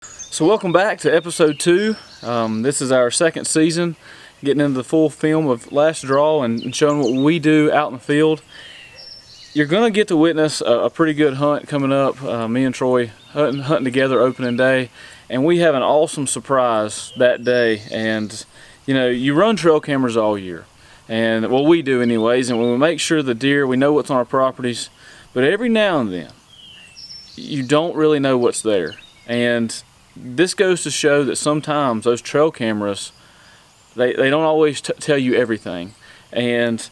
So welcome back to episode 2. This is our second season, getting into the full film of Last Draw and showing what we do out in the field. You're going to get to witness a pretty good hunt coming up. Me and Troy hunting together opening day, and we have an awesome surprise that day. And you know, you run trail cameras all year, and well, we do anyways, and we make sure the deer, we know what's on our properties, but every now and then you don't really know what's there. And this goes to show that sometimes those trail cameras, they don't always tell you everything. And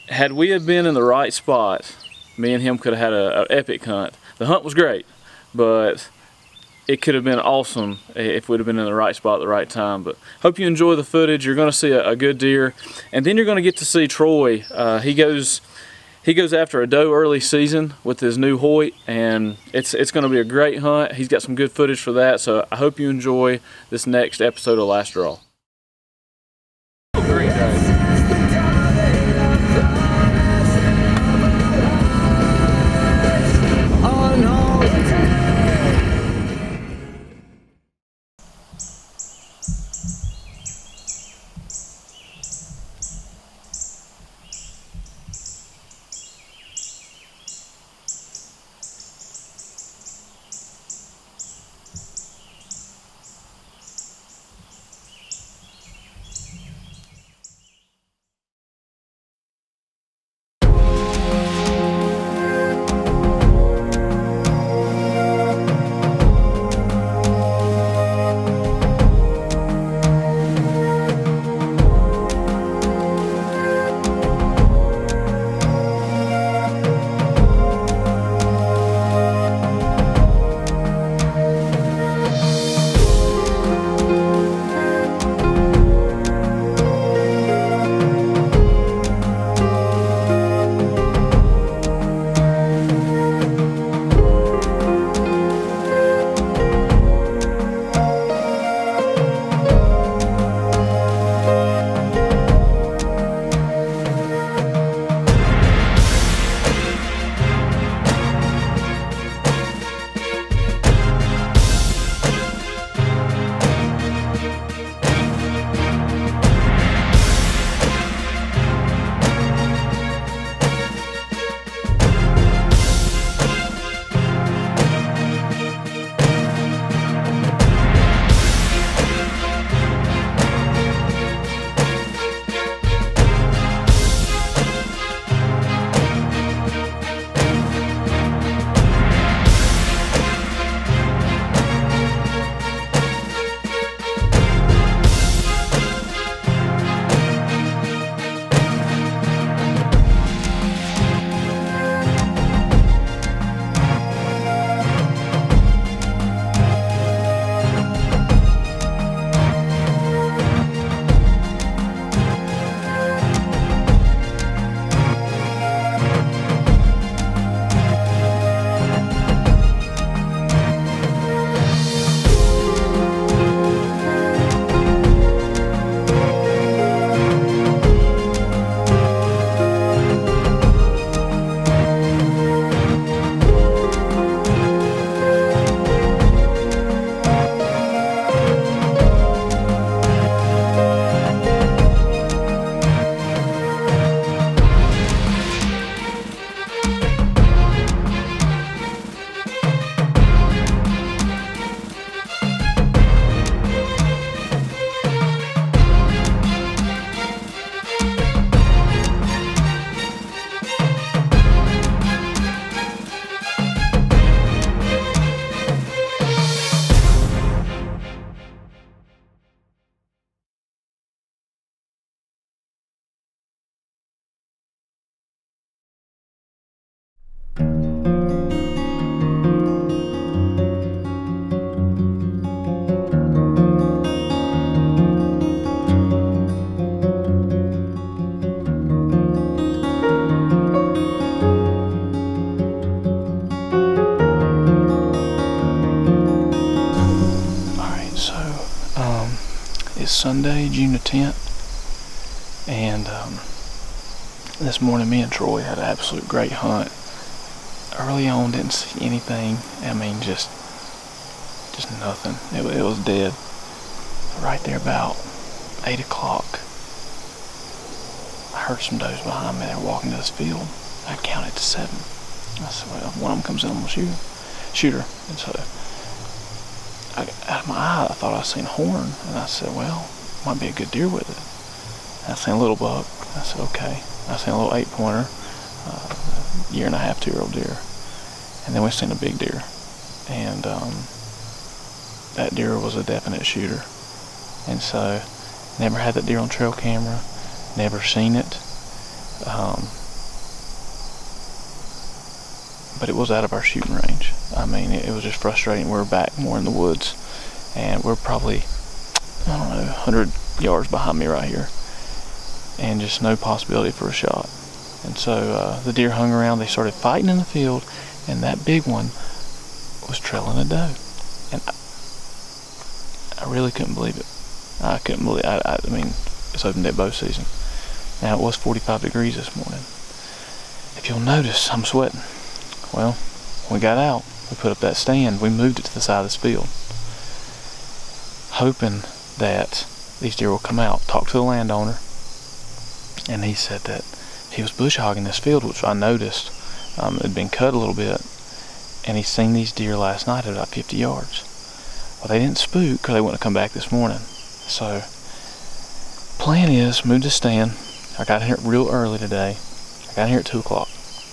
had we have been in the right spot, me and him could have had an epic hunt. The hunt was great, but it could have been awesome if we'd have been in the right spot at the right time. But hope you enjoy the footage. You're going to see a good deer, and then you're going to get to see Troy. He goes after a doe early season with his new Hoyt, and it's going to be a great hunt. He's got some good footage for that, so I hope you enjoy this next episode of Last Draw. Great day. It's Sunday, June the 10th, and this morning me and Troy had an absolute great hunt. Early on, didn't see anything. I mean, just just nothing. It was dead. Right there about 8 o'clock, I heard some does behind me. They were walking to this field. I counted to 7. I said, well, one of them comes in, I'm gonna shoot her. And so, out of my eye, I thought I seen a horn, and I said, well, might be a good deer with it. And I seen a little buck. I said, okay. I seen a little 8-pointer, 1.5, 2-year-old deer, and then we seen a big deer, and that deer was a definite shooter. And so, never had that deer on trail camera, never seen it, but it was out of our shooting range. I mean, it was just frustrating. We were back more in the woods, and we're probably, I don't know, 100 yards behind me right here, and just no possibility for a shot. And so the deer hung around. They started fighting in the field, and that big one was trailing a doe, and I really couldn't believe it. I couldn't believe. I mean, it's open day bow season. Now, it was 45 degrees this morning. If you'll notice, I'm sweating. Well, we got out. We put up that stand. We moved it to the side of this field, hoping that these deer will come out. Talked to the landowner, and he said that he was bush hogging this field, which I noticed. It had been cut a little bit, and he's seen these deer last night at about 50 yards. Well, they didn't spook because they wouldn't have come back this morning. So, plan is move the stand. I got here real early today. I got here at 2 o'clock.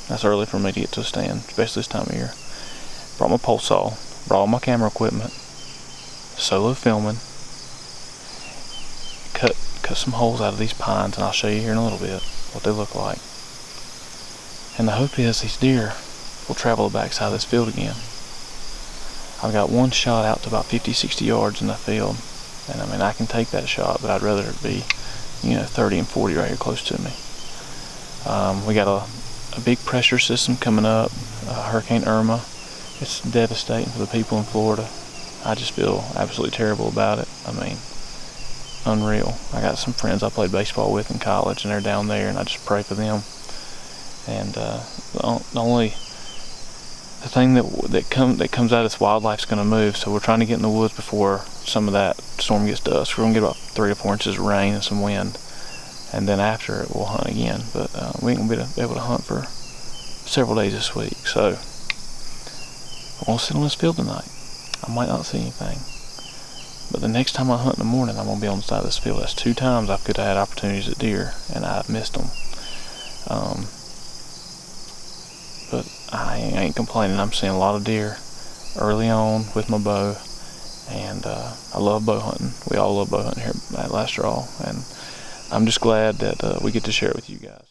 That's early for me to get to a stand, especially this time of year. Brought my pole saw, brought all my camera equipment, solo filming, cut some holes out of these pines, and I'll show you here in a little bit what they look like. And the hope is these deer will travel the backside of this field again. I've got one shot out to about 50, 60 yards in the field, and I mean, I can take that shot, but I'd rather it be, 30 and 40 right here close to me. We got a big pressure system coming up, Hurricane Irma. It's devastating for the people in Florida. I just feel absolutely terrible about it. I mean, unreal. I got some friends I played baseball with in college, and they're down there, and I just pray for them. And the thing that comes out of this wildlife's going to move, so we're trying to get in the woods before some of that storm gets to us. We're going to get about 3 or 4 inches of rain and some wind, and then after it we'll hunt again. But we ain't going to be able to hunt for several days this week, so I'm going to sit on this field tonight. I might not see anything, but the next time I hunt in the morning, I'm going to be on the side of this field. That's 2 times I could have had opportunities at deer, and I've missed them. But I ain't complaining. I'm seeing a lot of deer early on with my bow, and I love bow hunting. We all love bow hunting here at Last Draw, and I'm just glad that we get to share it with you guys.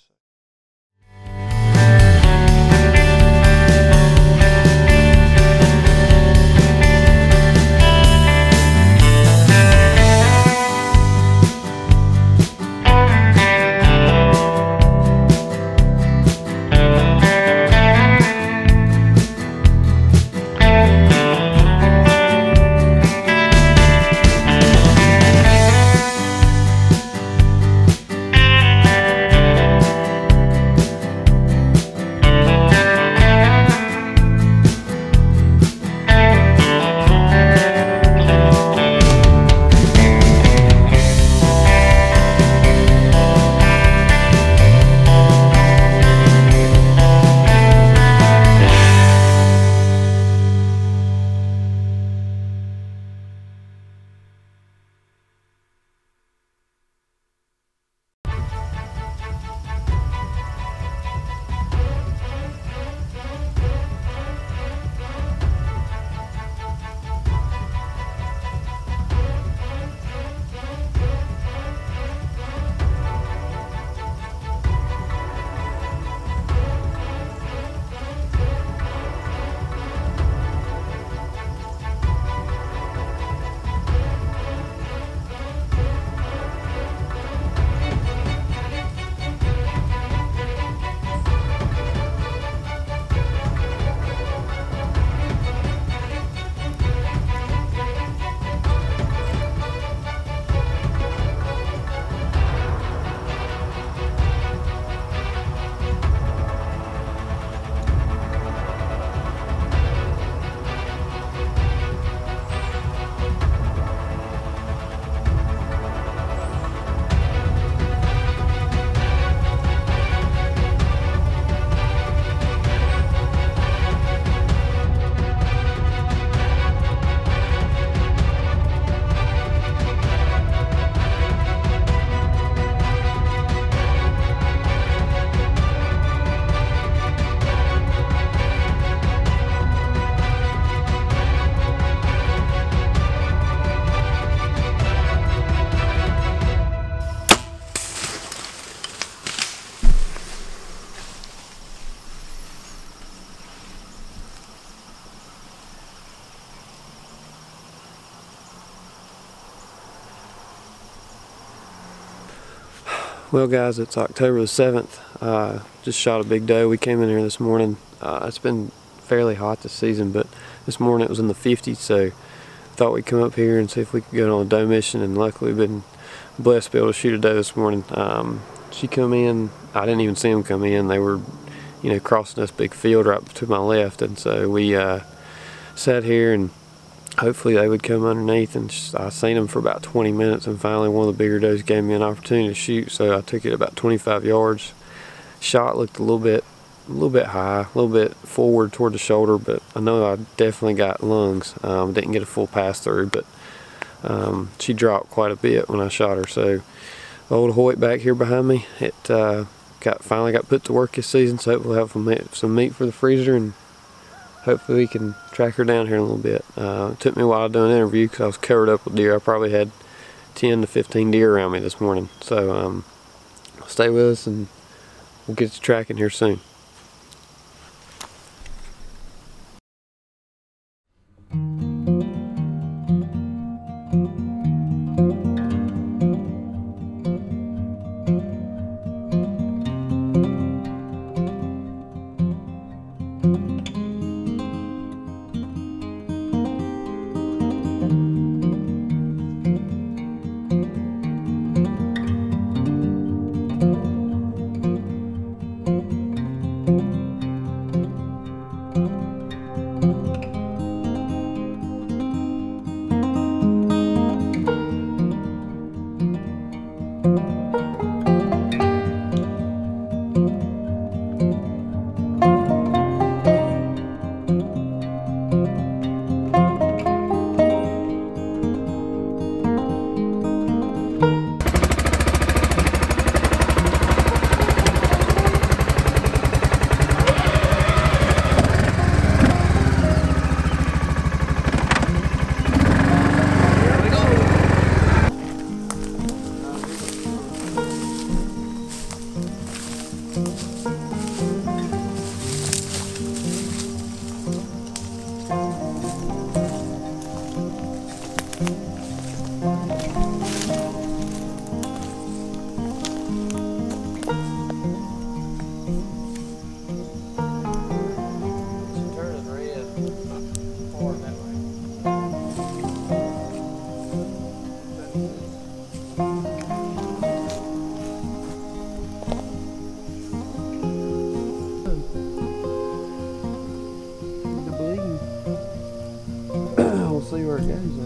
Well guys, it's October the 7th. Just shot a big doe. We came in here this morning. It's been fairly hot this season, but this morning it was in the 50s, so thought we'd come up here and see if we could go on a doe mission, and luckily we've been blessed to be able to shoot a doe this morning. She come in, I didn't even see them come in. They were, you know, crossing this big field right to my left, and so we sat here and hopefully they would come underneath, and I seen them for about 20 minutes, and finally one of the bigger does gave me an opportunity to shoot, so I took it about 25 yards. Shot looked a little bit high, a little bit forward toward the shoulder, but I know I definitely got lungs. Didn't get a full pass through, but she dropped quite a bit when I shot her. So old Hoyt back here behind me, it finally got put to work this season, so hopefully we'll have some meat for the freezer, and hopefully we can track her down here in a little bit. It took me a while to do an interview because I was covered up with deer. I probably had 10 to 15 deer around me this morning. So stay with us and we'll get to tracking here soon. We'll see where it goes though.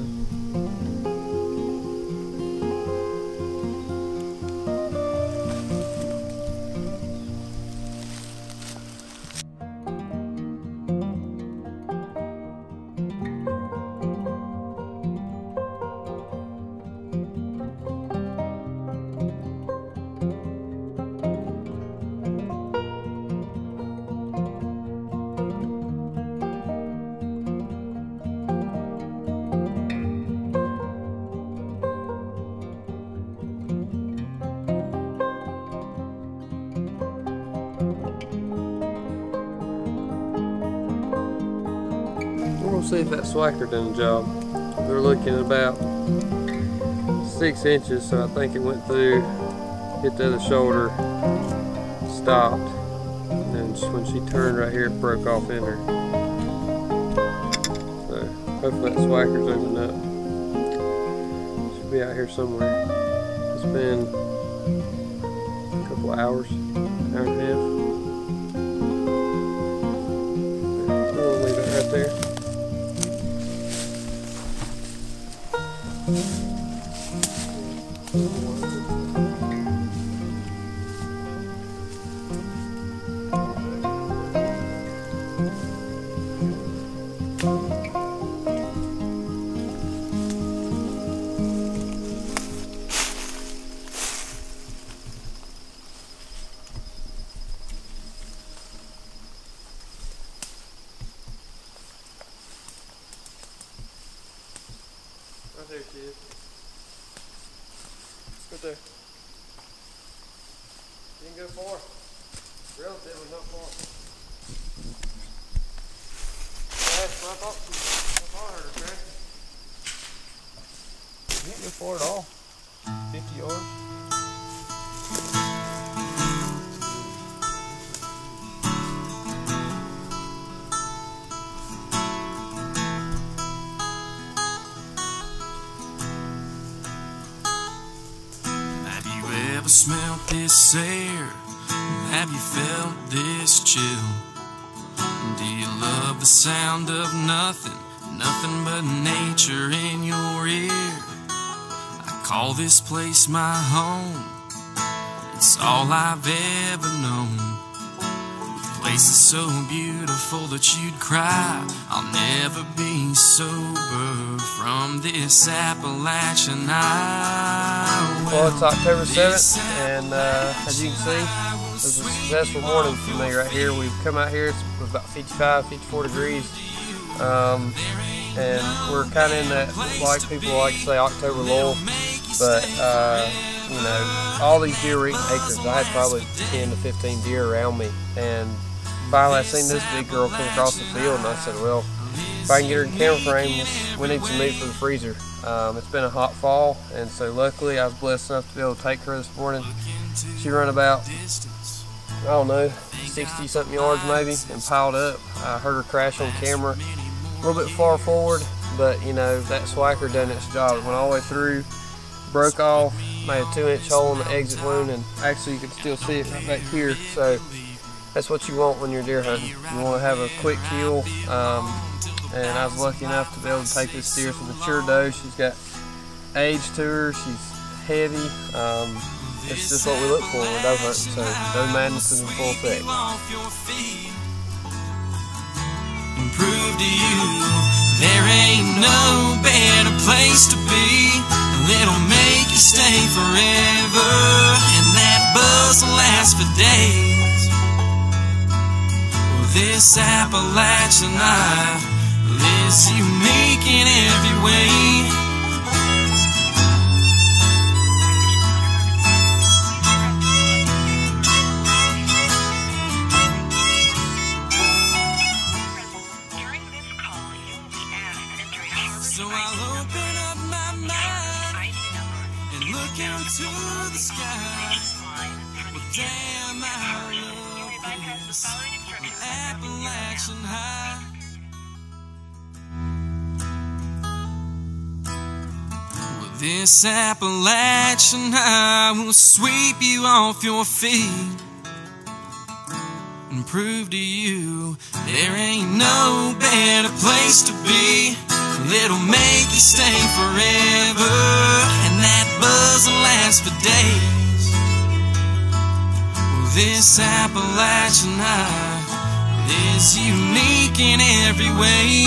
We'll see if that swacker done the job. They're looking at about 6 inches, so I think it went through, hit the other shoulder, stopped, and then when she turned right here, it broke off in her. So hopefully that swacker's opened up. Should be out here somewhere. It's been a couple of hours, hour and a half. We'll leave it right there. Right there she is. Right there. She didn't go far. Relatively not far. Yeah, that's what I thought her tracking. She didn't go far at all. 50 yards. smelt this air? Have you felt this chill? Do you love the sound of nothing, nothing but nature in your ear? I call this place my home. It's all I've ever known. The place is so beautiful that you'd cry, I'll never be sober from this Appalachian highway. Well, it's October 7th, and as you can see, it was a successful morning for me right here. We've come out here, it was about 55, 54 degrees, and we're kind of in that, like people like to say, October lull, but you know, all these deer eating acres. I had probably 10 to 15 deer around me, and finally I seen this big girl come across the field, and I said, well, if I can get her in camera frame, we need some meat for the freezer. It's been a hot fall, and so luckily I was blessed enough to be able to take her this morning. She ran about, I don't know, 60 something yards maybe, and piled up. I heard her crash on camera a little bit far forward, but you know, that swacker done its job. It went all the way through, broke off, made a 2-inch hole in the exit wound, and actually you can still see it right back here. So that's what you want when you're deer hunting. You want to have a quick kill, and I was lucky enough to be able to take this deer. It's a mature doe. She's got age to her. She's heavy. It's just what we look for when we're doe hunting. So doe madness is in full effect. And prove to you there ain't no better place to be. It'll make you stay forever, and that buzz will last for days. Well, this Appalachian eye is unique in every way. So I'll open up my mind and look into the sky. Well, damn, I love this Appalachian high. Well, this Appalachian high will sweep you off your feet and prove to you there ain't no better place to be. It'll make you stay forever, and that buzz will last for days. Well, this Appalachian high is unique in every way.